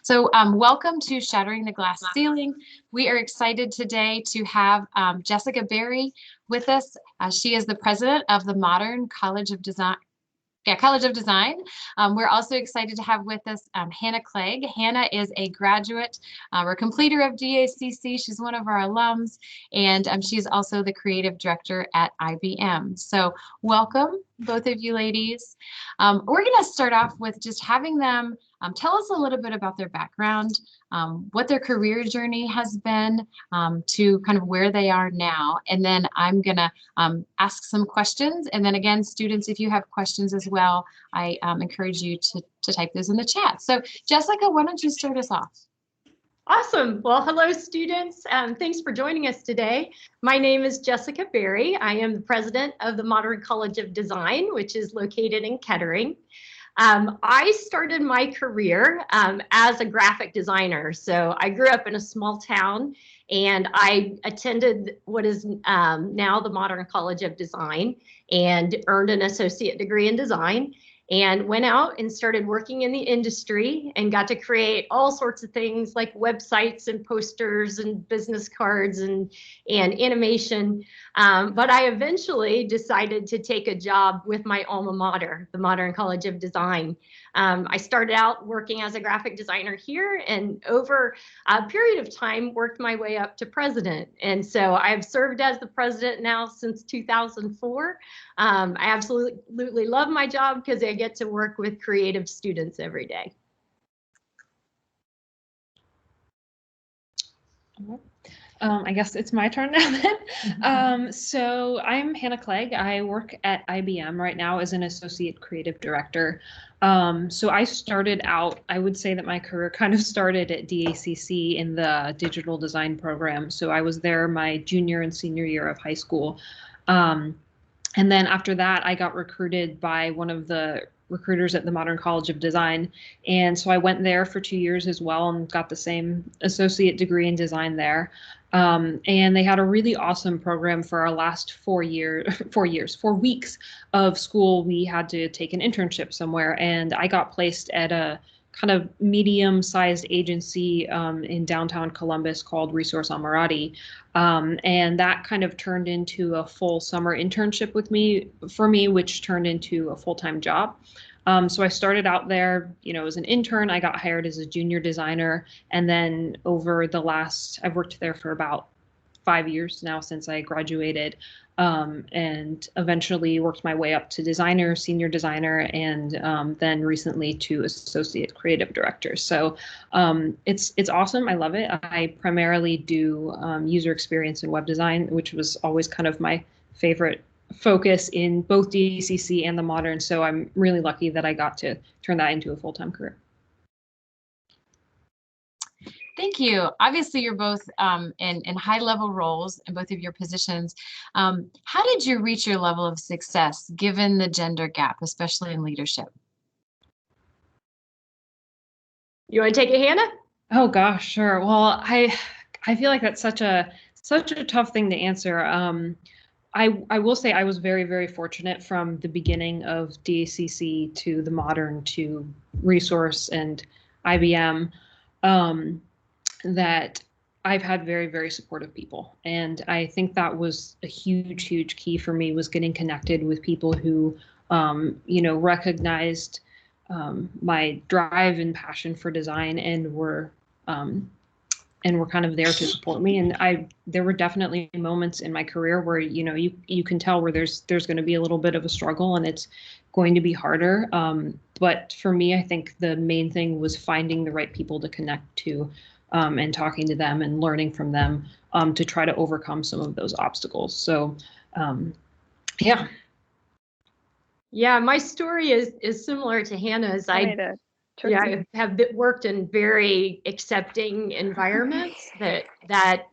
So welcome to Shattering the Glass Ceiling. We are excited today to have Jessica Berry with us. She is the president of the Modern College of Design. College of Design. We're also excited to have with us Hannah Clegg. Hannah is a graduate or completer of DACC. She's one of our alums, and she's also the creative director at IBM. So welcome, both of you ladies. We're going to start off with just having them tell us a little bit about their background, what their career journey has been to kind of where they are now. And then I'm going to ask some questions. And then again, students, if you have questions as well, I encourage you to type those in the chat. So Jessica, why don't you start us off? Awesome. Well, hello, students. Thanks for joining us today. My name is Jessica Berry. I am the president of the Modern College of Design, which is located in Kettering. I started my career as a graphic designer. So I grew up in a small town and I attended what is now the Modern College of Design and earned an associate degree in design and went out and started working in the industry and got to create all sorts of things like websites and posters and business cards and animation. But I eventually decided to take a job with my alma mater, the Modern College of Design. I started out working as a graphic designer here and over a period of time worked my way up to president. And so I've served as the president now since 2004. I absolutely love my job because I get to work with creative students every day. I guess it's my turn now then. So I'm Hannah Clegg. I work at IBM right now as an associate creative director. So I started out, I would say that my career kind of started at DACC in the digital design program. So I was there my junior and senior year of high school. And then after that, I got recruited by one of the recruiters at the Modern College of Design. And so I went there for 2 years as well and got the same associate degree in design there. And they had a really awesome program for our last 4 weeks of school. We had to take an internship somewhere, and I got placed at a kind of medium-sized agency in downtown Columbus called Resource Amirati. And that kind of turned into a full summer internship for me, which turned into a full-time job. So I started out there, as an intern. I got hired as a junior designer. And then I've worked there for about 5 years now since I graduated, and eventually worked my way up to designer, senior designer, and then recently to associate creative director. So it's awesome. I love it. I primarily do user experience and web design, which was always kind of my favorite focus in both DCC and the Modern. So I'm really lucky that I got to turn that into a full-time career. Thank you. Obviously, you're both in high-level roles in both of your positions. How did you reach your level of success given the gender gap, especially in leadership? You want to take it, Hannah? Oh gosh, sure. Well, I feel like that's such a tough thing to answer. I will say I was very, very fortunate from the beginning of DACC to the Modern to Resource and IBM. That I've had very, very supportive people. And I think that was a huge, huge key for me, was getting connected with people who, recognized my drive and passion for design and were kind of there to support me. And there were definitely moments in my career where, you can tell where there's going to be a little bit of a struggle and it's going to be harder. But for me, I think the main thing was finding the right people to connect to, and talking to them and learning from them to try to overcome some of those obstacles. So, yeah. Yeah, my story is similar to Hannah's. I have worked in very accepting environments that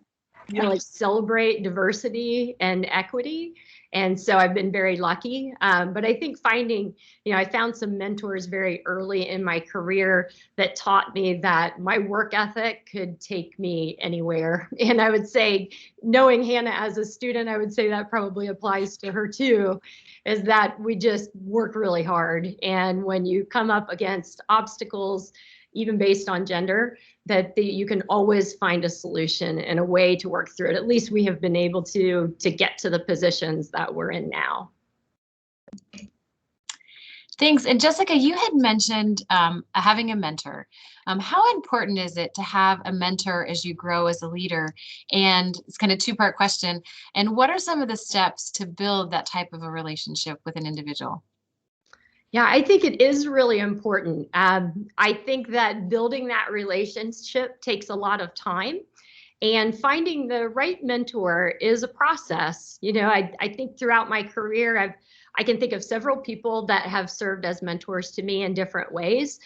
really celebrate diversity and equity. And so I've been very lucky. But I think I found some mentors very early in my career that taught me that my work ethic could take me anywhere. And I would say, knowing Hannah as a student, I would say that probably applies to her too, is that we just work really hard. And when you come up against obstacles, even based on gender, that you can always find a solution and a way to work through it. At least we have been able to get to the positions that we're in now. Thanks. And Jessica, you had mentioned having a mentor. How important is it to have a mentor as you grow as a leader? And it's kind of a two-part question. And what are some of the steps to build that type of a relationship with an individual? Yeah, I think it is really important. I think that building that relationship takes a lot of time, and finding the right mentor is a process. You know, I think throughout my career, I can think of several people that have served as mentors to me in different ways,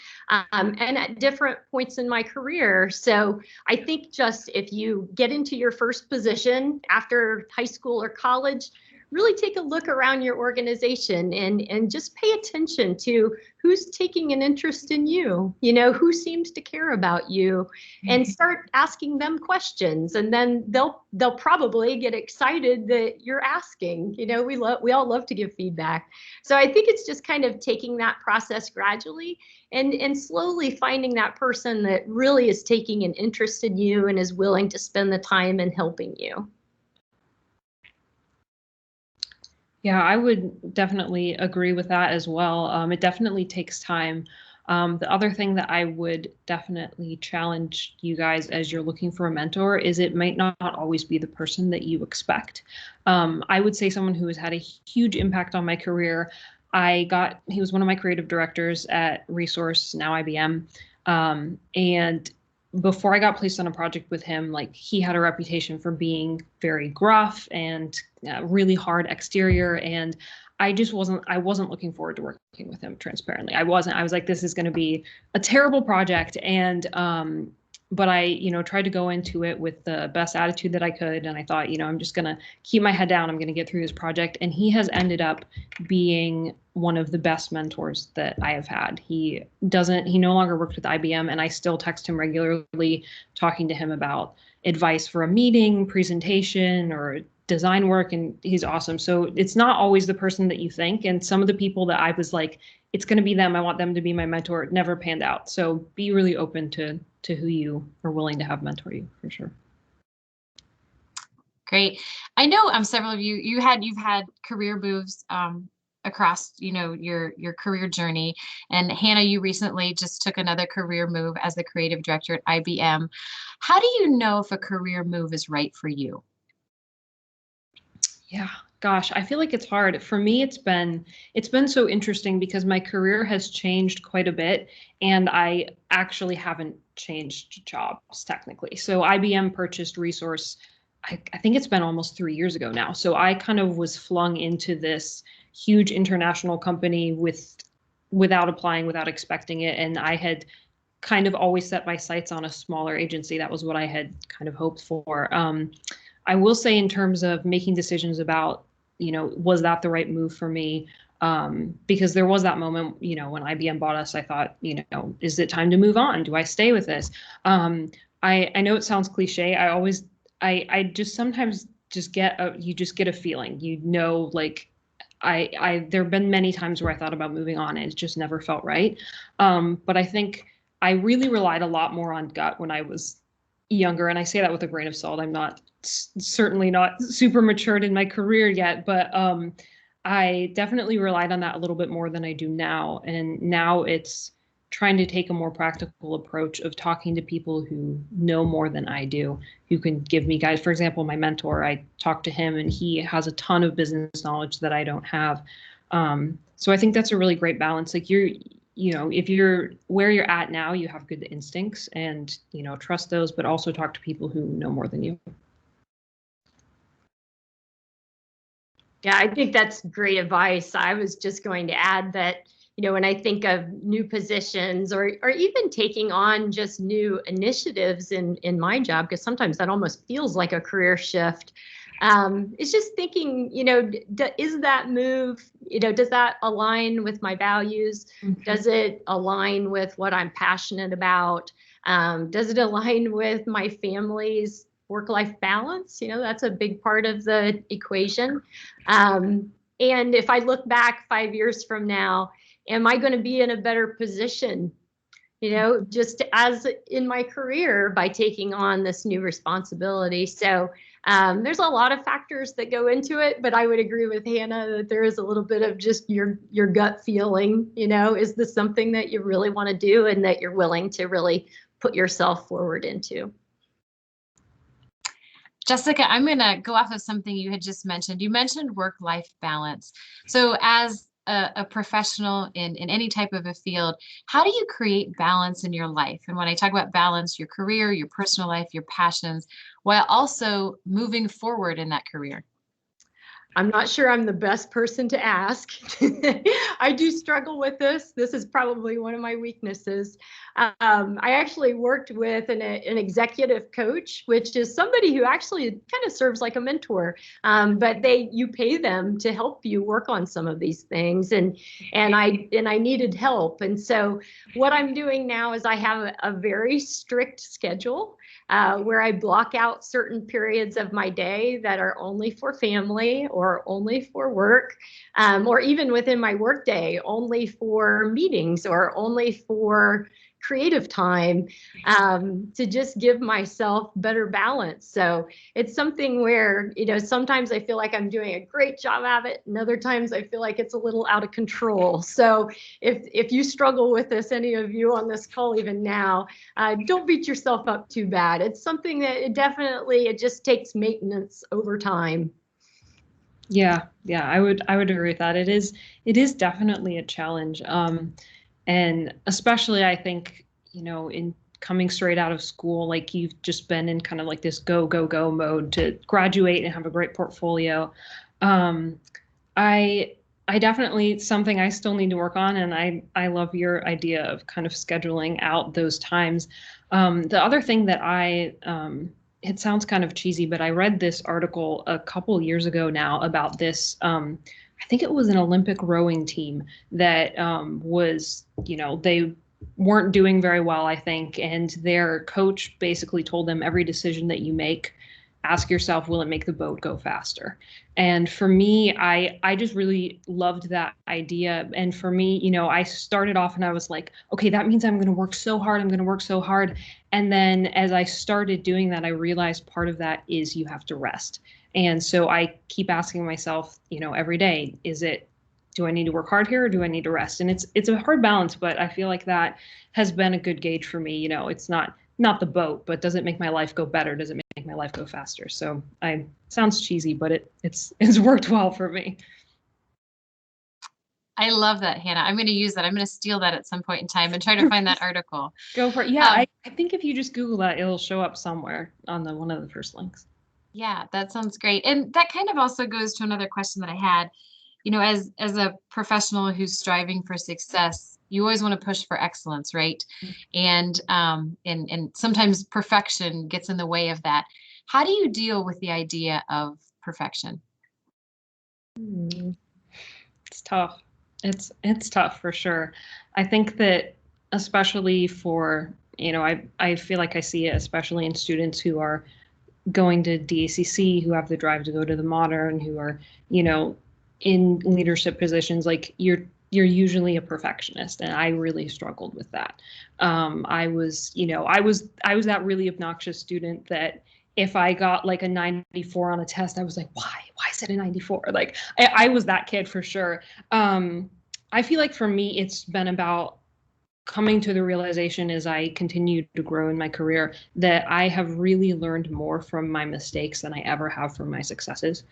and at different points in my career. So I think just if you get into your first position after high school or college, really take a look around your organization and just pay attention to who's taking an interest in you, you know, who seems to care about you, and start asking them questions. And then they'll probably get excited that you're asking. You know, we all love to give feedback. So I think it's just kind of taking that process gradually and slowly finding that person that really is taking an interest in you and is willing to spend the time in helping you. Yeah, I would definitely agree with that as well. It definitely takes time. The other thing that I would definitely challenge you guys as you're looking for a mentor is it might not always be the person that you expect. I would say someone who has had a huge impact on my career. He was one of my creative directors at Resource, now IBM. And before I got placed on a project with him, like, he had a reputation for being very gruff and really hard exterior. And I wasn't looking forward to working with him, transparently. I was like, this is going to be a terrible project. And, but I, tried to go into it with the best attitude that I could. And I thought, I'm just going to keep my head down. I'm going to get through this project. And he has ended up being one of the best mentors that I have had. He no longer works with IBM, and I still text him regularly, talking to him about advice for a meeting, presentation, or design work, and he's awesome. So it's not always the person that you think. And some of the people that I was like, it's going to be them, I want them to be my mentor, never panned out. So be really open to who you are willing to have mentor you, for sure. Great. I know several of you've had career moves across your career journey. And Hannah, you recently just took another career move as the creative director at IBM. How do you know if a career move is right for you? Yeah, gosh, I feel like it's hard. For me, it's been so interesting because my career has changed quite a bit, and I actually haven't changed jobs technically. So IBM purchased Resource, I think it's been almost 3 years ago now. So I kind of was flung into this huge international company without applying, without expecting it. And I had kind of always set my sights on a smaller agency. That was what I had kind of hoped for. I will say, in terms of making decisions about, was that the right move for me? Because there was that moment, when IBM bought us, I thought, is it time to move on? Do I stay with this? I know it sounds cliche. I just sometimes just get a feeling, like, there have been many times where I thought about moving on and it just never felt right. But I think I really relied a lot more on gut when I was younger. And I say that with a grain of salt. I'm certainly not super matured in my career yet, but I definitely relied on that a little bit more than I do now. And now it's trying to take a more practical approach of talking to people who know more than I do, who can give me guys. For example, my mentor, I talked to him and he has a ton of business knowledge that I don't have. So I think that's a really great balance. Like, if you're where you're at now, you have good instincts, and, trust those, but also talk to people who know more than you. Yeah, I think that's great advice. I was just going to add that, when I think of new positions or even taking on just new initiatives in my job, because sometimes that almost feels like a career shift. It's just thinking, is that move, does that align with my values? Mm-hmm. Does it align with what I'm passionate about? Does it align with my family's work-life balance? That's a big part of the equation. And if I look back 5 years from now, am I going to be in a better position just as in my career by taking on this new responsibility. So there's a lot of factors that go into it, but I would agree with Hannah that there is a little bit of just your gut feeling, is this something that you really want to do and that you're willing to really put yourself forward into? Jessica, I'm going to go off of something you had just mentioned. You mentioned work-life balance. So as a professional in any type of a field, how do you create balance in your life? And when I talk about balance, your career, your personal life, your passions, while also moving forward in that career? I'm not sure I'm the best person to ask. I do struggle with this. This is probably one of my weaknesses. I actually worked with an executive coach, which is somebody who actually kind of serves like a mentor, but you pay them to help you work on some of these things, and I needed help, and so what I'm doing now is I have a very strict schedule. Where I block out certain periods of my day that are only for family or only for work, or even within my workday, only for meetings or only for creative time, to just give myself better balance. So it's something where, sometimes I feel like I'm doing a great job at it, and other times I feel like it's a little out of control. So if you struggle with this, any of you on this call even now, don't beat yourself up too bad. It's something that it just takes maintenance over time. Yeah, I would agree with that. It is definitely a challenge. And especially I think, in coming straight out of school, like you've just been in kind of like this go, go, go mode to graduate and have a great portfolio. I definitely, something I still need to work on, and I love your idea of kind of scheduling out those times. The other thing that it sounds kind of cheesy, but I read this article a couple years ago now about this. I think it was an Olympic rowing team that was, they weren't doing very well, I think. And their coach basically told them every decision that you make, ask yourself, will it make the boat go faster? And for me, I just really loved that idea. And for me, I started off and I was like, okay, that means I'm going to work so hard. I'm going to work so hard. And then as I started doing that, I realized part of that is you have to rest. And so I keep asking myself, every day, do I need to work hard here or do I need to rest? And it's a hard balance, but I feel like that has been a good gauge for me. It's not the boat, but does it make my life go better? Does it make my life go faster? So sounds cheesy, but it's worked well for me. I love that, Hannah. I'm going to use that. I'm going to steal that at some point in time and try to find that article. Go for it. Yeah, I think if you just Google that, it'll show up somewhere on one of the first links. Yeah, that sounds great. And that kind of also goes to another question that I had. As a professional who's striving for success, you always want to push for excellence, right? And sometimes perfection gets in the way of that. How do you deal with the idea of perfection? It's tough. It's tough for sure. I think that especially for, I feel like I see it especially in students who are going to DACC, who have the drive to go to the Modern, who are, in leadership positions. Like you're usually a perfectionist, and I really struggled with that. I was that really obnoxious student that if I got like a 94 on a test, I was like, why is it a 94? Like I was that kid for sure. I feel like for me, it's been about coming to the realization as I continue to grow in my career that I have really learned more from my mistakes than I ever have from my successes.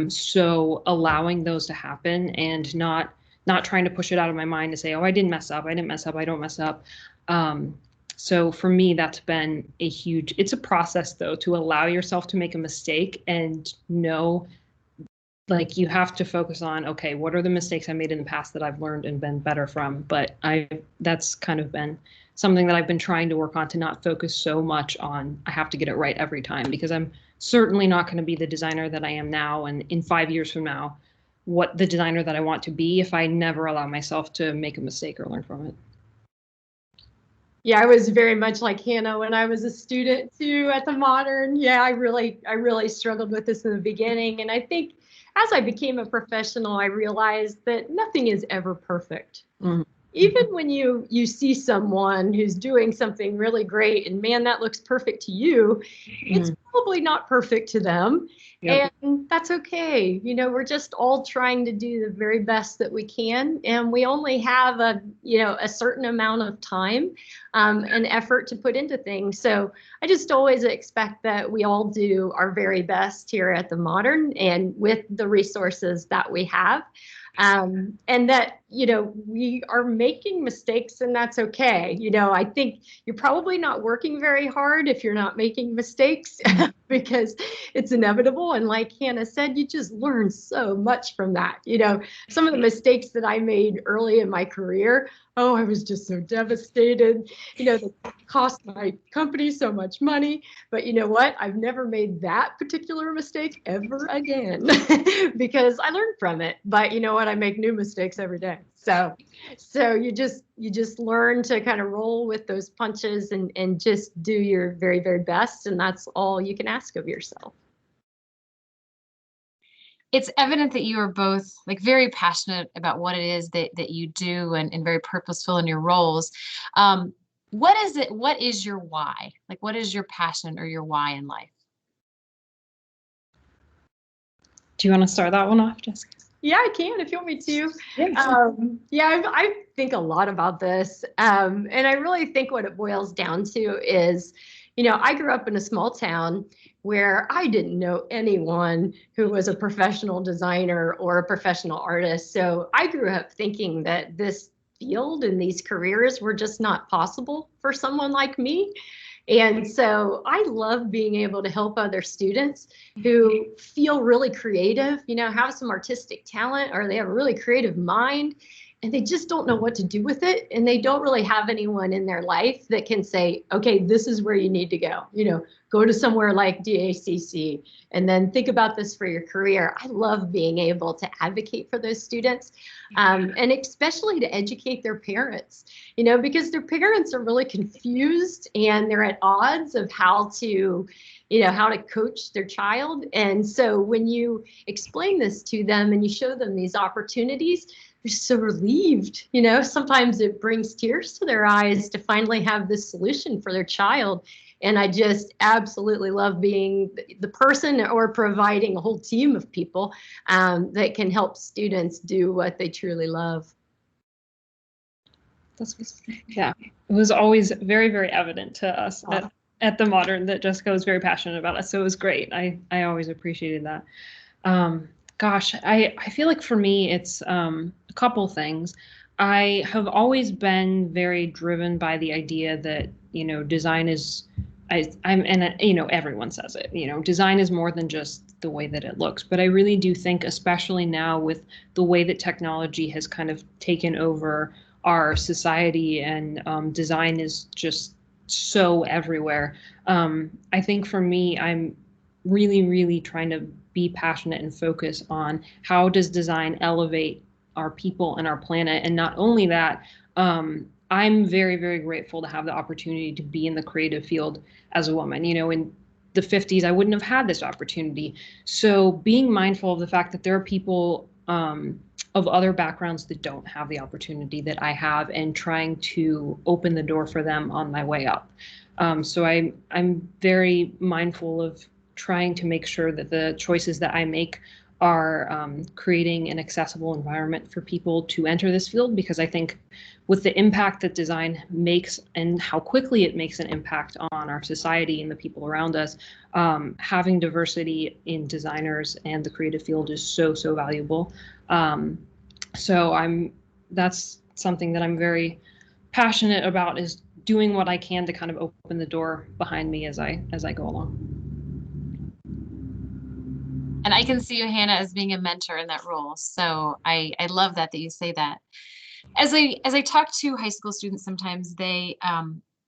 So allowing those to happen and not trying to push it out of my mind to say, oh, I didn't mess up. I don't mess up. So for me, that's been it's a process though, to allow yourself to make a mistake and know, like, you have to focus on, okay, what are the mistakes I made in the past that I've learned and been better from? But that's kind of been something that I've been trying to work on, to not focus so much on, I have to get it right every time, because I'm certainly not going to be the designer that I am now. And in 5 years from now, what the designer that I want to be, if I never allow myself to make a mistake or learn from it. Yeah, I was very much like Hannah when I was a student too at the Modern. Yeah, I really struggled with this in the beginning. And I think as I became a professional, I realized that nothing is ever perfect. Mm-hmm. even when you see someone who's doing something really great and man, that looks perfect to you, it's probably not perfect to them. Yep. And that's okay. You know, we're just all trying to do the very best that we can. And we only have a certain amount of time and effort to put into things. So I just always expect that we all do our very best here at the Modern and with the resources that we have. And that, we are making mistakes and that's okay. I think you're probably not working very hard if you're not making mistakes because it's inevitable. And like Hannah said, you just learn so much from that. Some of the mistakes that I made early in my career, oh, I was just so devastated. They cost my company so much money. But you know what? I've never made that particular mistake ever again because I learned from it. But you know what? I make new mistakes every day. So you just learn to kind of roll with those punches and just do your very, very best. And that's all you can ask of yourself. It's evident that you are both like very passionate about what it is that you do and very purposeful in your roles. What is it? What is your why? Like, what is your passion or your why in life? Do you want to start that one off, Jessica? Yeah, I can if you want me to. Yeah, I think a lot about this. And I really think what it boils down to is, I grew up in a small town where I didn't know anyone who was a professional designer or a professional artist. So I grew up thinking that this field and these careers were just not possible for someone like me. And so I love being able to help other students who feel really creative, have some artistic talent, or they have a really creative mind, and they just don't know what to do with it. And they don't really have anyone in their life that can say, okay, this is where you need to go. Go to somewhere like DACC and then think about this for your career. I love being able to advocate for those students and especially to educate their parents, because their parents are really confused and they're at odds of how to coach their child. And so when you explain this to them and you show them these opportunities, they're so relieved. Sometimes it brings tears to their eyes to finally have this solution for their child. And I just absolutely love being the person or providing a whole team of people that can help students do what they truly love. Yeah, it was always very, very evident to us at the Modern that Jessica was very passionate about it. So it was great. I always appreciated that. Gosh, I feel like for me, it's a couple things. I have always been very driven by the idea that, design is, everyone says it, design is more than just the way that it looks. But I really do think, especially now with the way that technology has kind of taken over our society and design is just so everywhere. I think for me, I'm really, really trying to be passionate and focus on how does design elevate our people and our planet. And not only that, I'm very, very grateful to have the opportunity to be in the creative field as a woman. In the 50s, I wouldn't have had this opportunity. So being mindful of the fact that there are people of other backgrounds that don't have the opportunity that I have and trying to open the door for them on my way up. So I'm very mindful of trying to make sure that the choices that I make are creating an accessible environment for people to enter this field, because I think with the impact that design makes and how quickly it makes an impact on our society and the people around us, having diversity in designers and the creative field is so, so valuable. So that's something that I'm very passionate about, is doing what I can to kind of open the door behind me as I go along. And I can see you, Hannah, as being a mentor in that role. So I love that you say that. As I talk to high school students, sometimes they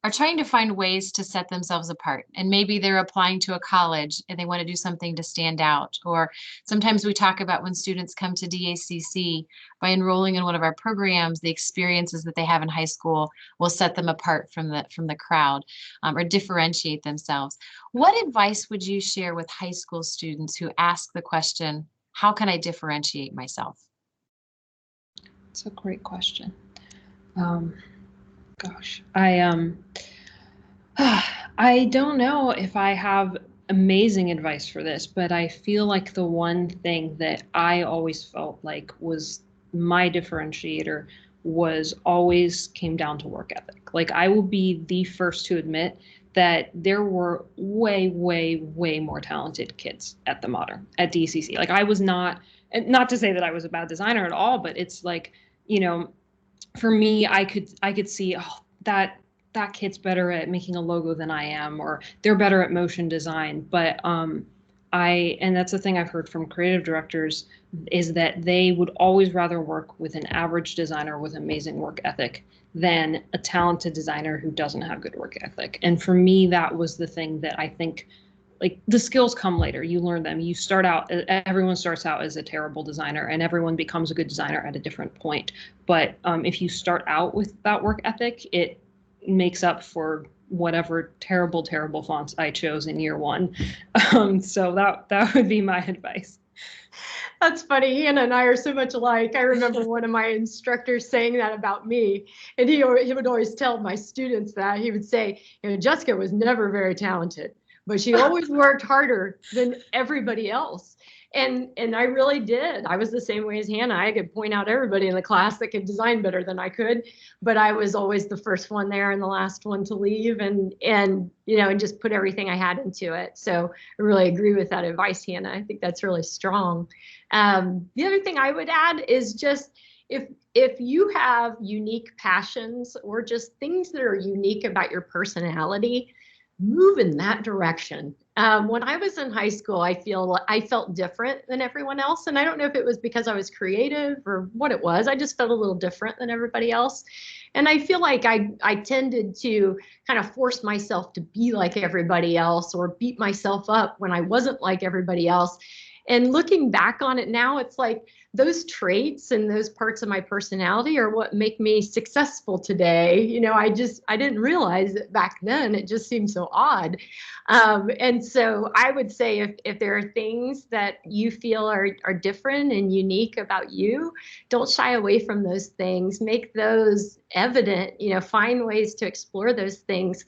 are trying to find ways to set themselves apart. And maybe they're applying to a college and they want to do something to stand out. Or sometimes we talk about when students come to DACC, by enrolling in one of our programs, the experiences that they have in high school will set them apart from the crowd or differentiate themselves. What advice would you share with high school students who ask the question, how can I differentiate myself? It's a great question. Gosh, I don't know if I have amazing advice for this, but I feel like the one thing that I always felt like was my differentiator was always came down to work ethic. Like I will be the first to admit that there were way, way, way more talented kids at the Modern, at DCC. Like I was not, and not to say that I was a bad designer at all, but it's like, you know, for me, I could see, oh, that kid's better at making a logo than I am, or they're better at motion design. But and that's the thing I've heard from creative directors is that they would always rather work with an average designer with amazing work ethic than a talented designer who doesn't have good work ethic. And for me, that was the thing that I think like the skills come later. You learn them. You start out, everyone starts out as a terrible designer and everyone becomes a good designer at a different point. But if you start out with that work ethic, it makes up for whatever terrible, terrible fonts I chose in year one. So that would be my advice. That's funny. Hannah and I are so much alike. I remember one of my instructors saying that about me. And he would always tell my students that. He would say, Jessica was never very talented, but she always worked harder than everybody else. And I really did. I was the same way as Hannah. I could point out everybody in the class that could design better than I could, but I was always the first one there and the last one to leave, and just put everything I had into it. So I really agree with that advice, Hannah. I think that's really strong. The other thing I would add is just if you have unique passions or just things that are unique about your personality, move in that direction. When I was in high school, I felt different than everyone else. And I don't know if it was because I was creative or what it was. I just felt a little different than everybody else. And I feel like I tended to kind of force myself to be like everybody else or beat myself up when I wasn't like everybody else. And looking back on it now, it's like those traits and those parts of my personality are what make me successful today. I didn't realize it back then. It just seemed so odd. And so I would say if there are things that you feel are different and unique about you, don't shy away from those things. Make those evident, find ways to explore those things.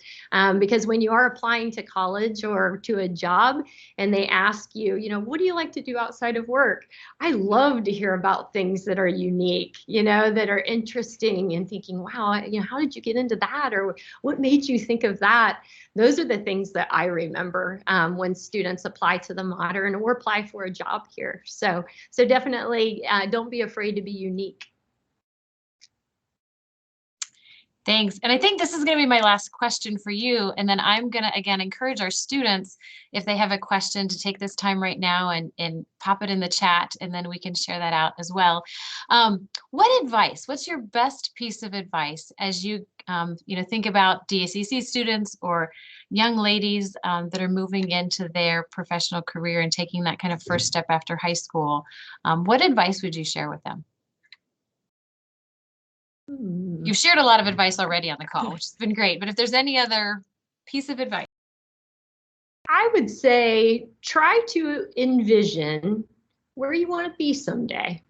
Because when you are applying to college or to a job and they ask you, what do you like to do outside of work? I love to hear about things that are unique, that are interesting, and thinking, wow, how did you get into that? Or what made you think of that? Those are the things that I remember when students apply to the Modern or apply for a job here. So definitely don't be afraid to be unique. Thanks. And I think this is going to be my last question for you. And then I'm going to, again, encourage our students, if they have a question, to take this time right now and pop it in the chat, and then we can share that out as well. What's your best piece of advice as you, think about DACC students or young ladies that are moving into their professional career and taking that kind of first step after high school? What advice would you share with them? You've shared a lot of advice already on the call, which has been great. But if there's any other piece of advice. I would say try to envision where you want to be someday.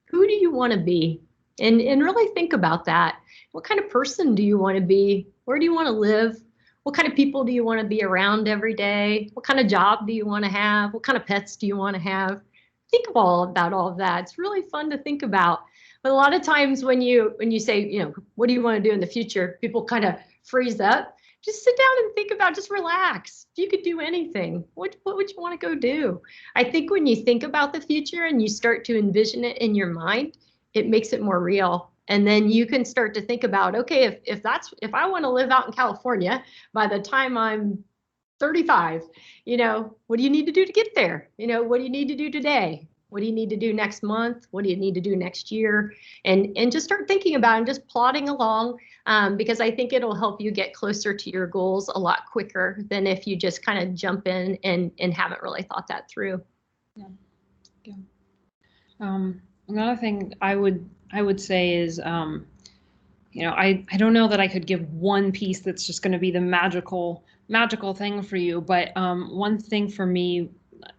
Who do you want to be? And really think about that. What kind of person do you want to be? Where do you want to live? What kind of people do you want to be around every day? What kind of job do you want to have? What kind of pets do you want to have? Think about all of that. It's really fun to think about. But a lot of times when you say, what do you want to do in the future? People kind of freeze up. Just sit down and think about, just relax. If you could do anything, what would you want to go do? I think when you think about the future and you start to envision it in your mind, it makes it more real. And then you can start to think about, okay, if I want to live out in California by the time I'm 35, what do you need to do to get there? What do you need to do today? What do you need to do next month? What do you need to do next year? And just start thinking about it and just plodding along, because I think it'll help you get closer to your goals a lot quicker than if you just kind of jump in and haven't really thought that through. Yeah. Another thing I would say is, I don't know that I could give one piece that's just going to be the magical thing for you, but one thing for me,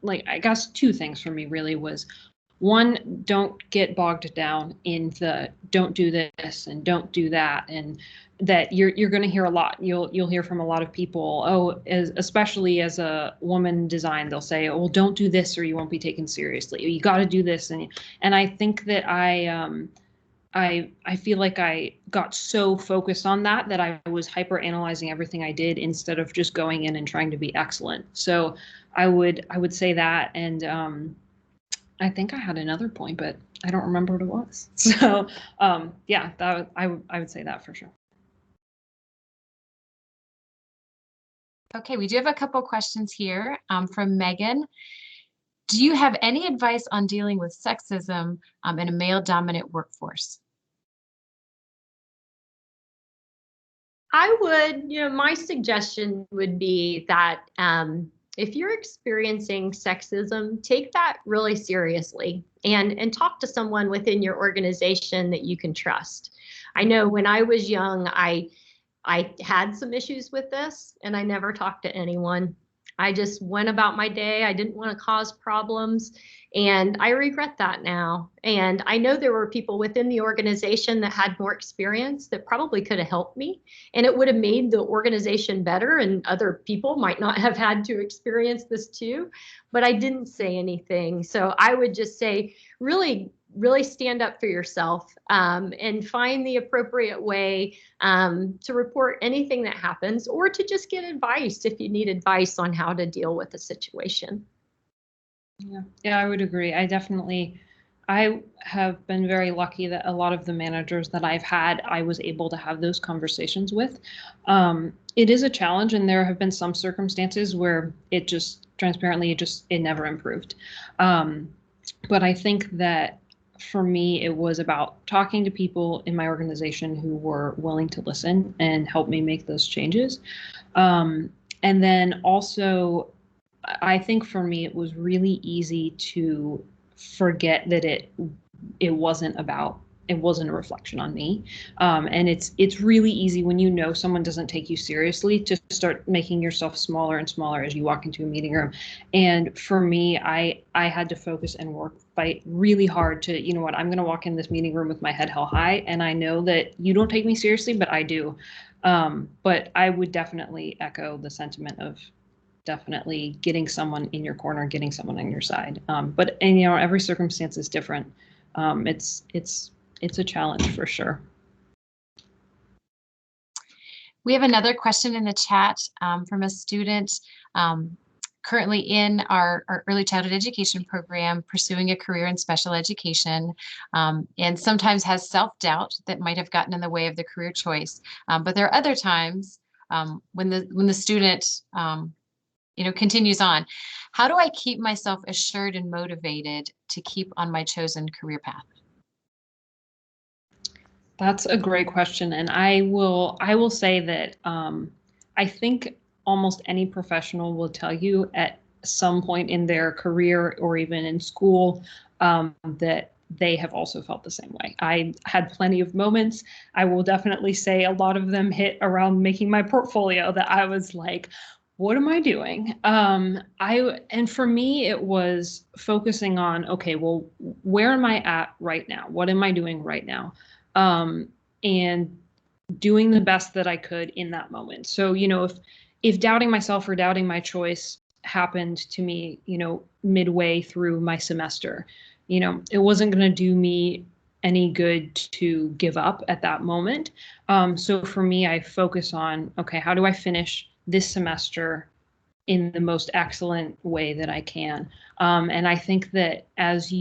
like I guess two things for me really was one, don't get bogged down in the don't do this and don't do that, and that you're going to hear a lot. You'll hear from a lot of people. Oh, especially as a woman in design, they'll say, "Oh, well, don't do this or you won't be taken seriously. You got to do this." And I think that I feel like I got so focused on that I was hyper analyzing everything I did instead of just going in and trying to be excellent. So I would say that, and I think I had another point, but I don't remember what it was. So yeah, I would say that for sure. Okay, we do have a couple questions here from Megan. Do you have any advice on dealing with sexism in a male-dominant workforce? I would, my suggestion would be that if you're experiencing sexism, take that really seriously and talk to someone within your organization that you can trust. I know when I was young, I had some issues with this and I never talked to anyone. I just went about my day. I didn't want to cause problems. And I regret that now. And I know there were people within the organization that had more experience that probably could have helped me. And it would have made the organization better. And other people might not have had to experience this too. But I didn't say anything. So I would just say, really stand up for yourself and find the appropriate way to report anything that happens, or to just get advice if you need advice on how to deal with a situation. Yeah, I would agree. I have been very lucky that a lot of the managers that I've had, I was able to have those conversations with. It is a challenge, and there have been some circumstances where it just transparently, it never improved. But I think that for me, it was about talking to people in my organization who were willing to listen and help me make those changes. And then also, I think for me, it was really easy to forget that it wasn't a reflection on me. And it's really easy when you know someone doesn't take you seriously to start making yourself smaller and smaller as you walk into a meeting room. And for me, I had to focus and fight really hard to, you know what, I'm going to walk in this meeting room with my head held high. And I know that you don't take me seriously, but I do. But I would definitely echo the sentiment of definitely getting someone in your corner, getting someone on your side. But every circumstance is different. It's a challenge for sure. We have another question in the chat from a student currently in our early childhood education program, pursuing a career in special education, and sometimes has self-doubt that might have gotten in the way of the career choice. But there are other times when the student continues on. How do I keep myself assured and motivated to keep on my chosen career path? That's a great question. And I will say that I think almost any professional will tell you at some point in their career or even in school that they have also felt the same way. I had plenty of moments. I will definitely say a lot of them hit around making my portfolio that I was like, what am I doing? And for me, it was focusing on, okay, well, where am I at right now? What am I doing right now? And doing the best that I could in that moment. So, if doubting myself or doubting my choice happened to me, midway through my semester, it wasn't going to do me any good to give up at that moment. So for me, I focus on, okay, how do I finish this semester in the most excellent way that I can. And I think that if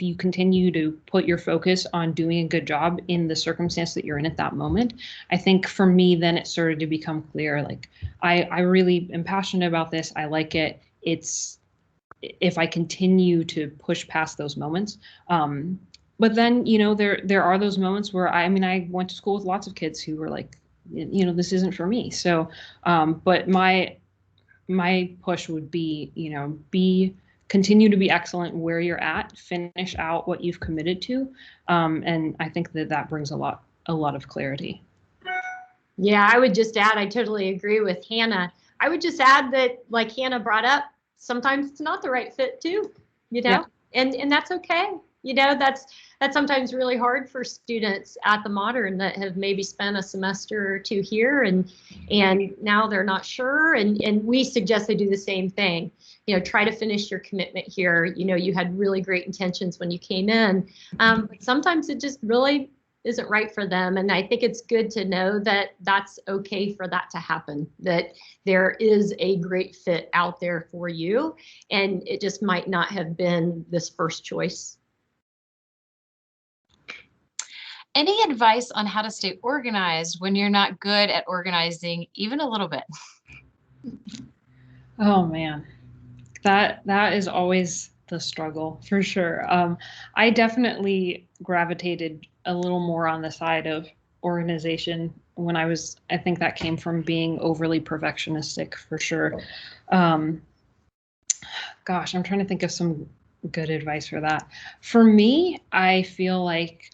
you continue to put your focus on doing a good job in the circumstance that you're in at that moment, I think for me, then it started to become clear, like, I really am passionate about this. I like it. If I continue to push past those moments. But then, there are those moments where I went to school with lots of kids who were like, this isn't for me. So, but my push would be, continue to be excellent where you're at, finish out what you've committed to. And I think that brings a lot of clarity. Yeah, I would just add, I totally agree with Hannah. I would just add that, like Hannah brought up, sometimes it's not the right fit too, Yeah. And that's okay. You know, that's sometimes really hard for students at the Modern that have maybe spent a semester or two here and now they're not sure. And we suggest they do the same thing. You know, try to finish your commitment here. You know, you had really great intentions when you came in, but sometimes it just really isn't right for them. And I think it's good to know that that's okay for that to happen, that there is a great fit out there for you, and it just might not have been this first choice. Any advice on how to stay organized when you're not good at organizing even a little bit? Oh man, that is always the struggle for sure. I definitely gravitated a little more on the side of organization when I think that came from being overly perfectionistic for sure. Um, Gosh, I'm trying to think of some good advice for that. For me, I feel like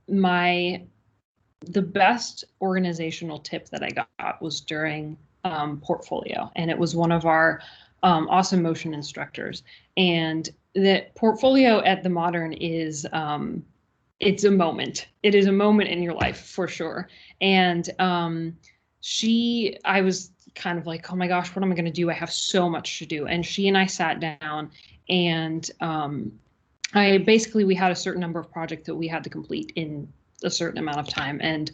the best organizational tip that I got was during portfolio, and it was one of our awesome motion instructors. And the portfolio at the Modern is it's a moment. It is a moment in your life for sure. And I was kind of like, oh my gosh, what am I going to do? I have so much to do. And she and I sat down, and we had a certain number of projects that we had to complete in a certain amount of time. And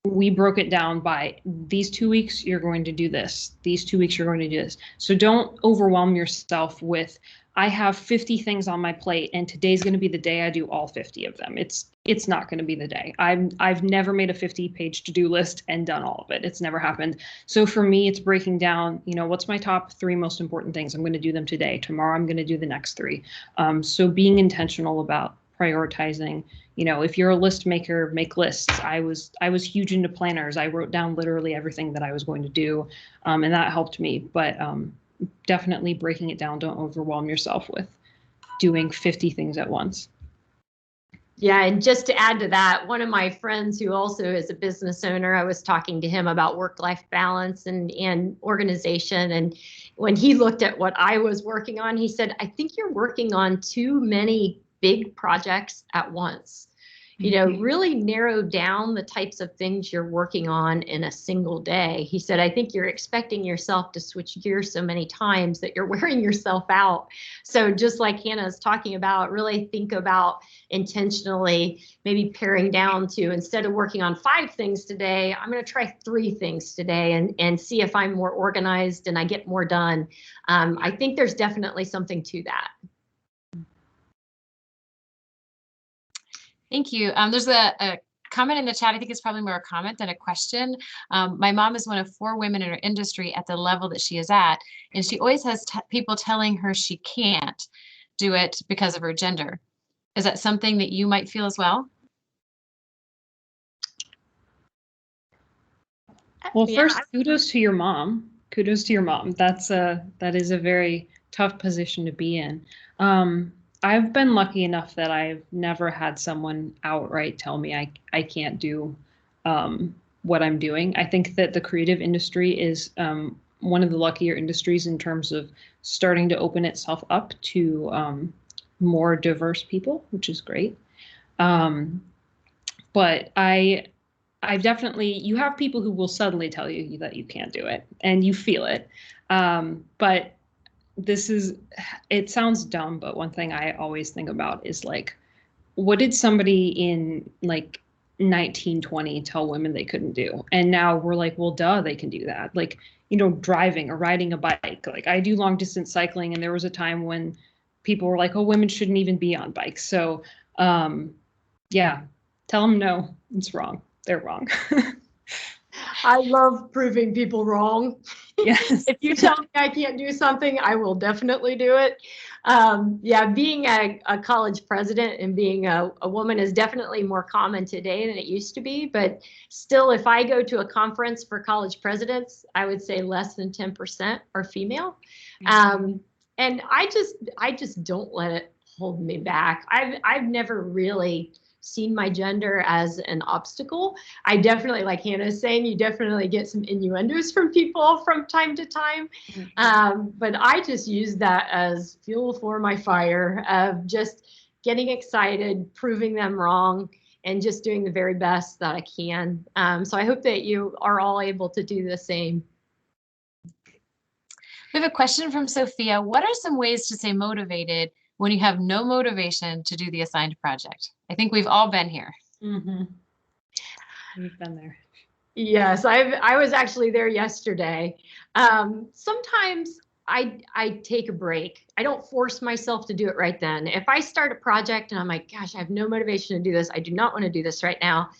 we broke it down by these 2 weeks, you're going to do this. These 2 weeks, you're going to do this. So don't overwhelm yourself with, I have 50 things on my plate and today's going to be the day I do all 50 of them. It's not going to be the day. I've never made a 50-page to-do list and done all of it. It's never happened. So for me, it's breaking down, what's my top 3 most important things? I'm going to do them today. Tomorrow, I'm going to do the next 3. So being intentional about prioritizing. If you're a list maker, make lists. I was huge into planners. I wrote down literally everything that I was going to do, and that helped me. But definitely breaking it down. Don't overwhelm yourself with doing 50 things at once. Yeah, and just to add to that, one of my friends who also is a business owner, I was talking to him about work-life balance and organization. And when he looked at what I was working on, he said, I think you're working on too many big projects at once. Really narrow down the types of things you're working on in a single day. He said, I think you're expecting yourself to switch gears so many times that you're wearing yourself out. So just like Hannah's talking about, really think about intentionally maybe paring down to, instead of working on 5 things today, I'm going to try 3 things today and see if I'm more organized and I get more done. I think there's definitely something to that. Thank you. There's a comment in the chat. I think it's probably more a comment than a question. My mom is one of 4 women in her industry at the level that she is at, and she always has people telling her she can't do it because of her gender. Is that something that you might feel as well? Well, first, kudos to your mom. Kudos to your mom. That is a very tough position to be in. I've been lucky enough that I've never had someone outright tell me I can't do what I'm doing. I think that the creative industry is one of the luckier industries in terms of starting to open itself up to more diverse people, which is great. But I've definitely, you have people who will suddenly tell you that you can't do it and you feel it. But it sounds dumb, but one thing I always think about is like, what did somebody in like 1920 tell women they couldn't do? And now we're like, well, duh, they can do that. Like, driving or riding a bike. Like I do long distance cycling, and there was a time when people were like, oh, women shouldn't even be on bikes. So yeah, tell them no, it's wrong. They're wrong. I love proving people wrong. Yes. If you tell me I can't do something, I will definitely do it. Yeah, being a college president and being a woman is definitely more common today than it used to be. But still, if I go to a conference for college presidents, I would say less than 10% are female. And I just don't let it hold me back. I've never really seen my gender as an obstacle. I definitely, like Hannah is saying, you definitely get some innuendos from people from time to time. But I just use that as fuel for my fire of just getting excited, proving them wrong, and just doing the very best that I can. So I hope that you are all able to do the same. We have a question from Sophia. What are some ways to stay motivated when you have no motivation to do the assigned project? I think we've all been here. Mm-hmm. We've been there. Yes, I was actually there yesterday. Sometimes I take a break. I don't force myself to do it right then. If I start a project and I'm like, gosh, I have no motivation to do this, I do not want to do this right now,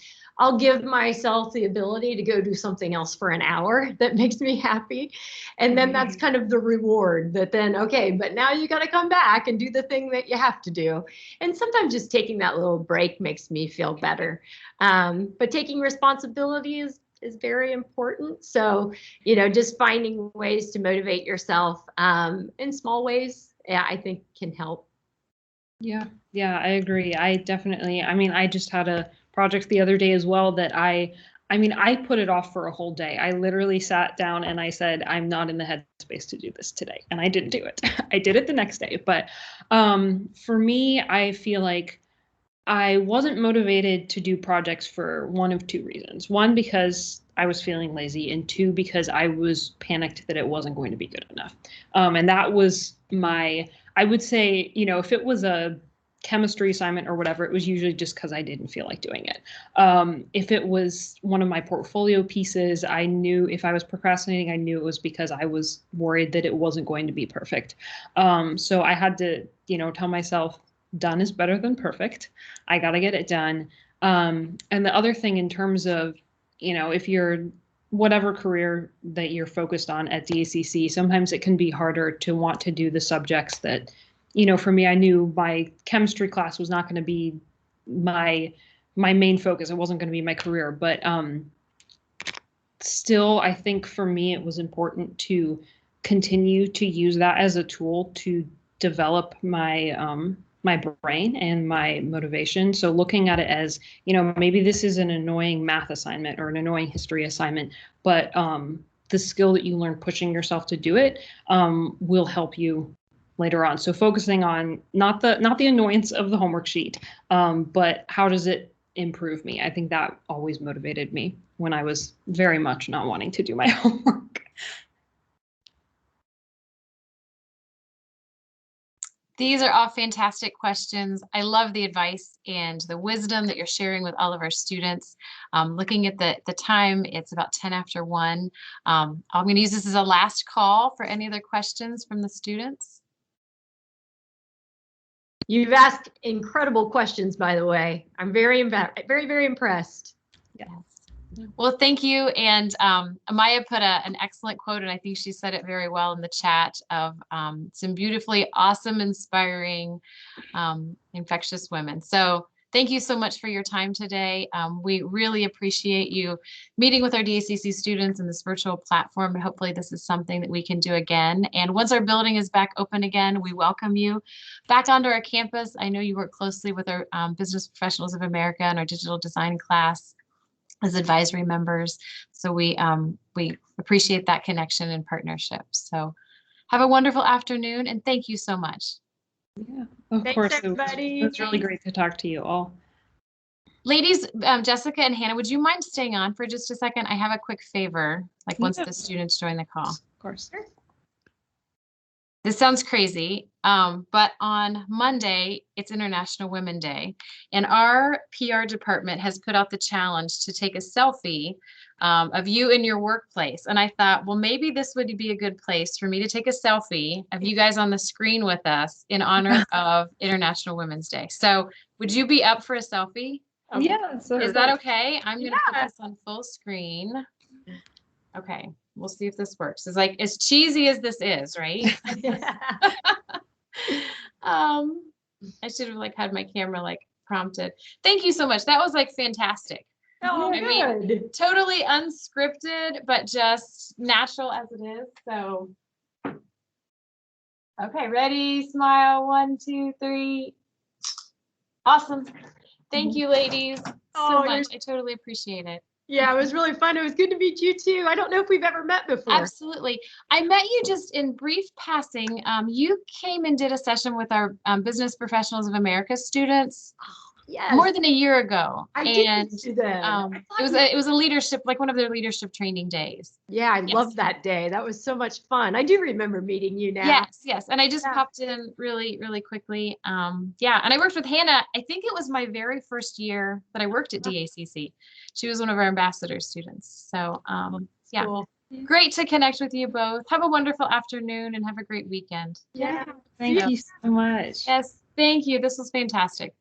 I'll give myself the ability to go do something else for an hour that makes me happy. And then that's kind of the reward that then, okay, but now you got to come back and do the thing that you have to do. And sometimes just taking that little break makes me feel better. But taking responsibility is very important. So, just finding ways to motivate yourself in small ways, yeah, I think can help. Yeah, I agree. I just had a project the other day as well that I put it off for a whole day. I literally sat down and I said, I'm not in the headspace to do this today. And I didn't do it. I did it the next day. But for me, I feel like I wasn't motivated to do projects for one of two reasons. One, because I was feeling lazy, and two, because I was panicked that it wasn't going to be good enough. And that was I would say, if it was a chemistry assignment or whatever, it was usually just because I didn't feel like doing it. If it was one of my portfolio pieces, I knew if I was procrastinating, I knew it was because I was worried that it wasn't going to be perfect. So I had to, tell myself, done is better than perfect. I got to get it done. And the other thing in terms of, if you're whatever career that you're focused on at DACC, sometimes it can be harder to want to do the subjects that, for me, I knew my chemistry class was not going to be my main focus. It wasn't going to be my career, but still, I think for me, it was important to continue to use that as a tool to develop my my brain and my motivation. So looking at it as, maybe this is an annoying math assignment or an annoying history assignment, but the skill that you learn pushing yourself to do it will help you later on. So focusing on not the annoyance of the homework sheet, but how does it improve me? I think that always motivated me when I was very much not wanting to do my homework. These are all fantastic questions. I love the advice and the wisdom that you're sharing with all of our students. Looking at the time, it's about 10 after 1. I'm going to use this as a last call for any other questions from the students. You've asked incredible questions, by the way. I'm very impressed. Yes. Well, thank you. And Amaya put an excellent quote, and I think she said it very well in the chat, of some beautifully awesome, inspiring, infectious women. So thank you so much for your time today. We really appreciate you meeting with our DACC students in this virtual platform, and hopefully this is something that we can do again. And once our building is back open again, we welcome you back onto our campus. I know you work closely with our Business Professionals of America and our digital design class as advisory members. So we appreciate that connection and partnership. So have a wonderful afternoon, and thank you so much. Yeah, of Thanks, course. everybody. It's really great to talk to you all. Ladies, Jessica and Hannah, would you mind staying on for just a second? I have a quick favor, like once the students join the call. Of course. This sounds crazy, but on Monday, it's International Women's Day, and our PR department has put out the challenge to take a selfie of you in your workplace. And I thought, well, maybe this would be a good place for me to take a selfie of you guys on the screen with us in honor of International Women's Day. So would you be up for a selfie? Yeah. Is that okay? I'm going to put this on full screen. Okay. We'll see if this works. It's like as cheesy as this is, right? I should have like had my camera like prompted. Thank you so much. That was like fantastic. Oh, I mean, totally unscripted, but just natural as it is. So, okay, ready, smile, 1, 2, 3. Awesome. Thank you, ladies, Oh, so much. I totally appreciate it. Yeah, it was really fun. It was good to meet you too. I don't know if we've ever met before. Absolutely. I met you just in brief passing. You came and did a session with our Business Professionals of America students Yes. more than a year ago. I And did see that. it was a leadership, like one of their leadership training days. Yeah, I Yes. loved that day. That was so much fun. I do remember meeting you now. Yes, yes. And I just Yeah. popped in really, really quickly. Yeah, and I worked with Hannah. I think it was my very first year that I worked at DACC. She was one of our ambassador students. So yeah, Cool. great to connect with you both. Have a wonderful afternoon and have a great weekend. Yeah. Thank you so much. Yes, thank you. This was fantastic.